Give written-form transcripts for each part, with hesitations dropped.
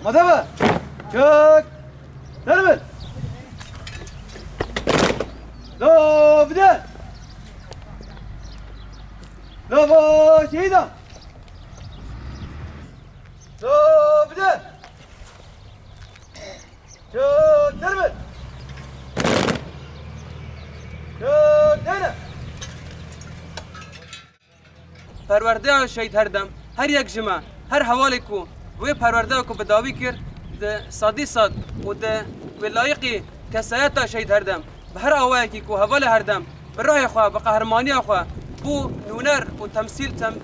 مدبر شك تربل لو بدأ لو شهيدا لو بدأ شك تربل شك هنا پرورده شهید هر دم هر یک جمعه هر حوالی کو و پرورده کو بداوی کرد ده صادی صاد و ده ولایقی کسایت شهید هر دم به هر اوای کی کو حواله هر دم به راه خو به قهرمانی خو بو نونر و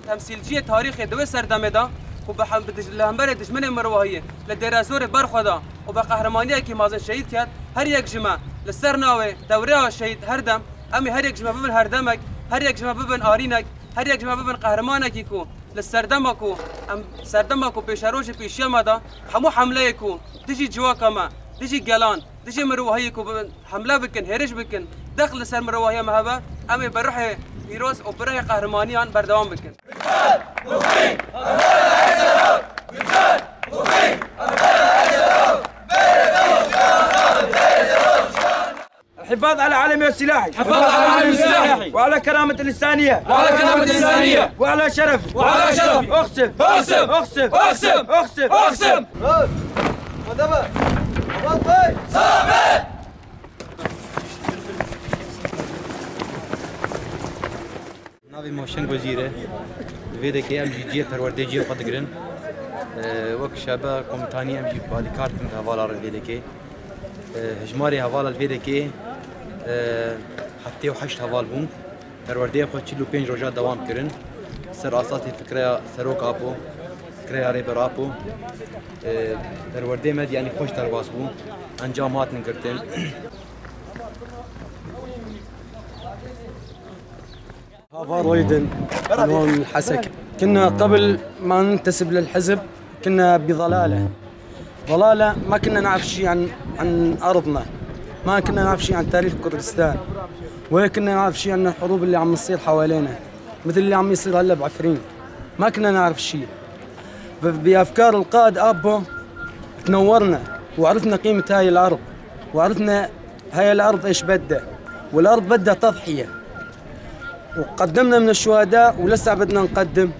تمثیلجی تاریخ دو سردمه دا و به لهمبر دشمن مروهیه لدراسور برخدا و به قهرمانی کی مازن شهید کرد هر یک جمعه لسر ناوه دوره شهید هر دم امی هر یک جمعه ببن هر دمک هر یک جمعه ببن آرینک هر یک جمعه ببن قهرمانکی کو لسردمکو ام سردمکو پیشروش پیشیا مادا همو حمله کو دجی جواکما دجی گلان دجی مروهی کو حمله بکن هرش بکن دخل سر مروهی مهبه امی بروح پیروز و بروح قهرمانیان بردوام بکن الحفاظ على علمي السلاحي، الحفاظ على علمي السلاحي، وعلى كرامة الإنسانية، وعلى كرامة الإنسانية، وعلى شرفي، وعلى شرفي، أقسم، أقسم، أقسم، أقسم، أقسم، أقسم. مدبر، صابت، صابت. ناوی موشنگ وزیره ویده که ام جی پرورده جی خود گرن وقت شبه کمتانی ام جی بالیکارت من حوالا رو ویده که هجماری حوالا ویده که هفته و 8 حوال بون پرورده خود 45 روزه دوام کرن سر آساتی فکره سروک آپو فکره ریبر آپو پرورده مد یعنی خوش درباس بون انجامات نکردن هافار ويدن عنوان الحسك كنا قبل ما ننتسب للحزب كنا بضلالة ما كنا نعرف شيء عن أرضنا ما كنا نعرف شيء عن تاريخ كردستان ولا كنا نعرف شيء عن الحروب اللي عم تصير حوالينا مثل اللي عم يصير هلا بعفرين ما كنا نعرف شيء بأفكار القائد أبو تنورنا وعرفنا قيمة هاي الأرض وعرفنا هاي الأرض إيش بدها والأرض بدها تضحية وقدمنا من الشهداء ولسه بدنا نقدم